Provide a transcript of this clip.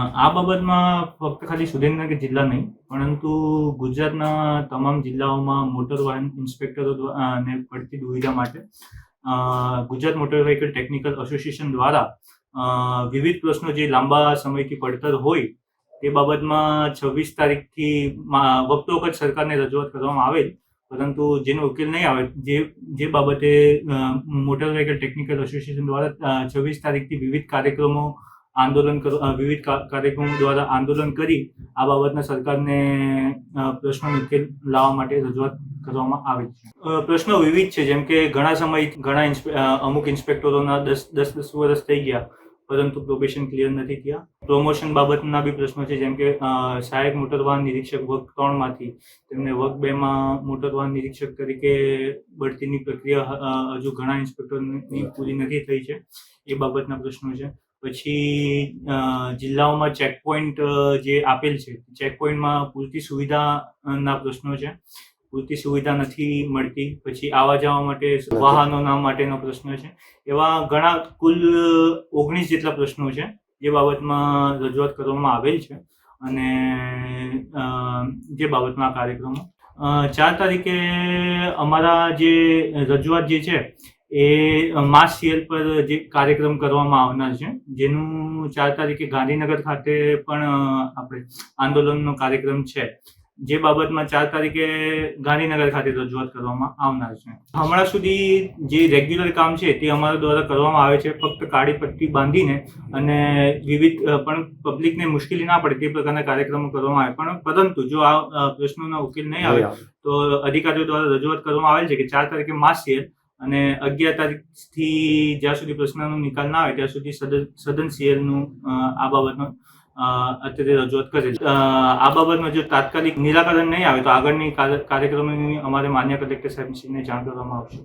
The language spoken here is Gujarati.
આ બાબતમાં ફક્ત ખાલી સુરેન્દ્રનગર જિલ્લા નહીં, પરંતુ ગુજરાતના તમામ જિલ્લાઓમાં મોટર વાહન ઇન્સ્પેક્ટરો ને પડતી દુવિધા માટે Gujarat motor vehicle technical association દ્વારા વિવિધ પ્રશ્નો જે લાંબા સમયથી પડતર હોય તે બાબતમાં 26 તારીખથી વખતોવખત સરકારને રજૂઆત કરવામાં આવેલ, પરંતુ જેનો ઉકેલ નહીં આવે જે બાબતે મોટર વ્હીકલ ટેકનિકલ એસોસિએશન દ્વારા 26 તારીખથી વિવિધ કાર્યક્રમો દ્વારા આંદોલન કરી આ બાબતના સરકારને પ્રશ્નનો ઉકેલ લાવવા માટે રજૂઆત કરવામાં આવે છે. પ્રશ્નો વિવિધ છે, જેમ કે અમુક ઇન્સ્પેક્ટરોના 10 વર્ષ થઈ ગયા પરંતુ પ્રોબેશન ક્લિયર નથી થયા. પ્રમોશન બાબતના બી પ્રશ્નો છે, જેમ કે સહાયક મોટર વાહન નિરીક્ષક વર્ગ 3 માંથી તેમને વર્ગ 2 માં મોટર વાહન નિરીક્ષક તરીકે બઢતીની પ્રક્રિયા હજુ ઘણા ઇન્સ્પેક્ટરની પૂરી નથી થઈ છે, એ બાબતના પ્રશ્નો છે. પછી જિલ્લાઓમાં ચેકપોઈન્ટ જે આપેલ છે, ચેકપોઈન્ટમાં પૂરતી સુવિધાના પ્રશ્નો છે, પૂરતી સુવિધા નથી મળતી. પછી આવવા જવા માટે વાહનોના માટેનો પ્રશ્ન છે. એવા ઘણા કુલ 19 જેટલા પ્રશ્નો છે જે બાબતમાં રજૂઆત કરવામાં આવેલ છે અને જે બાબતમાં કાર્યક્રમો 4 તારીખે અમારા જે રજૂઆત જે છે એ માસ સીએલ પર જે કાર્યક્રમ કરવામાં આવનાર છે, જેનું 4 તારીખે ગાંધીનગર ખાતે પણ આપણે આંદોલનનો કાર્યક્રમ છે, જે બાબતમાં 4 તારીખે ગાંધીનગર ખાતે રજૂઆત કરવામાં આવનાર છે. હમણાં સુધી જે રેગ્યુલર કામ છે તે અમારા દ્વારા કરવામાં આવે છે, ફક્ત કાળી પટ્ટી બાંધીને અને વિવિધ પણ પબ્લિકને મુશ્કેલી ના પડે તે પ્રકારના કાર્યક્રમો કરવામાં આવે. પરંતુ જો આ પ્રશ્નોના ઉકેલ નહીં આવે તો અધિકારીઓ દ્વારા રજૂઆત કરવામાં આવેલ છે કે 4 તારીખે માસ સીએલ અને 11 તારીખથી જ્યાં સુધી પ્રશ્નનો નિકાલ ના આવે ત્યાં સુધી સઘન સીએલનું આ બાબતનો અત્યારે રજૂઆત કરેલ. આ બાબતમાં જો તાત્કાલિક નિરાકરણ નહીં આવે તો આગળની કાર્યક્રમોની અમારે માન્ય કલેક્ટર સાહેબશ્રીને જાણ કરવામાં આવશે.